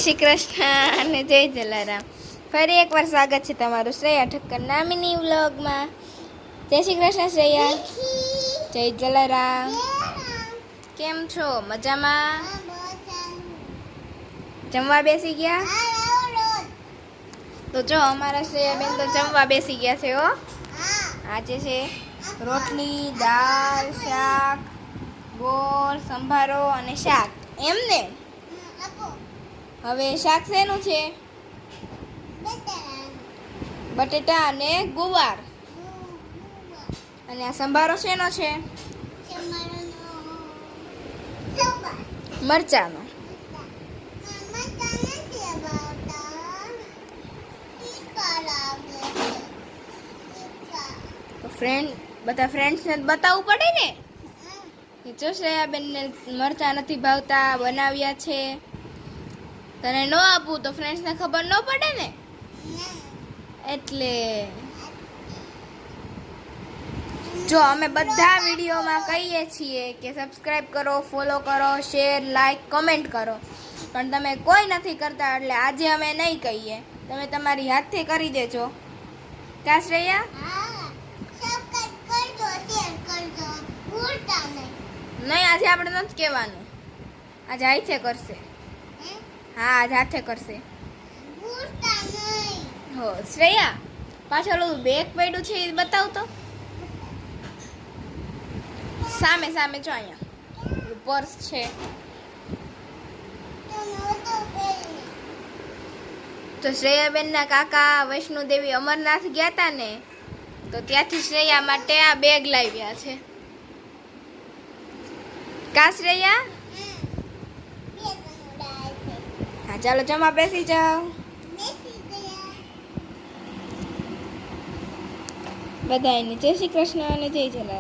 શ્રી કૃષ્ણ અને જય જલારામ. ફરી એકવાર સ્વાગત છે તમારું શ્રેયા ઠક્કર નામીની વ્લોગમાં. જય શ્રી કૃષ્ણ શ્રેયા. જય જલારામ. કેમ છો? મજામાં? જમવા બેસી ગયા? તો જો અમારા શ્રેયા બેન તો જમવા બેસી ગયા છે. હો, આજે છે રોટલી, દાળ, શાક, ગોળ, સંભારો અને શાક. એમને હવે શાક શેનું છે? બટેટા અને ગુવાર. અને આ સંભારો શેનો છે? મરચાનો. તો બધા ફ્રેન્ડ્સને બતાવવું પડે ને કે જો શ્રેયાબેનને મરચા નથી ભાવતા, બનાવ્યા છે. તને ન આપું તો ફ્રેન્ડ્સને ખબર ન પડે ને, એટલે જો અમે બધા વિડીયોમાં કહીએ છીએ કે સબસ્ક્રાઇબ કરો, ફોલો કરો, શેર, લાઈક, કમેન્ટ કરો, પણ તમે કોઈ નથી કરતા. એટલે આજે અમે નહીં કહીએ, તમે તમારી હાથથી કરી દેજો. કા શ્રેયા? નહીં, આજે આપણે નથી કહેવાનું. આજે હાથે કરશે. હા, આજ હાથે કરશે. હો શ્રેયા, પાછળ ઓલું બેગ પડ્યું છે એ બતાવ તો. સામે સામે જો, અહીંયા પર્સ છે. તો શ્રેયાબેનના કાકા વૈષ્ણોદેવી અમરનાથ ગયા હતા ને, તો ત્યાંથી શ્રેયા માટે આ બેગ લાવ્યા છે. કા શ્રેયા? હા, ચાલો જમવા બેસી જાઓ. બધાને જય શ્રી કૃષ્ણ અને જય જલારામ.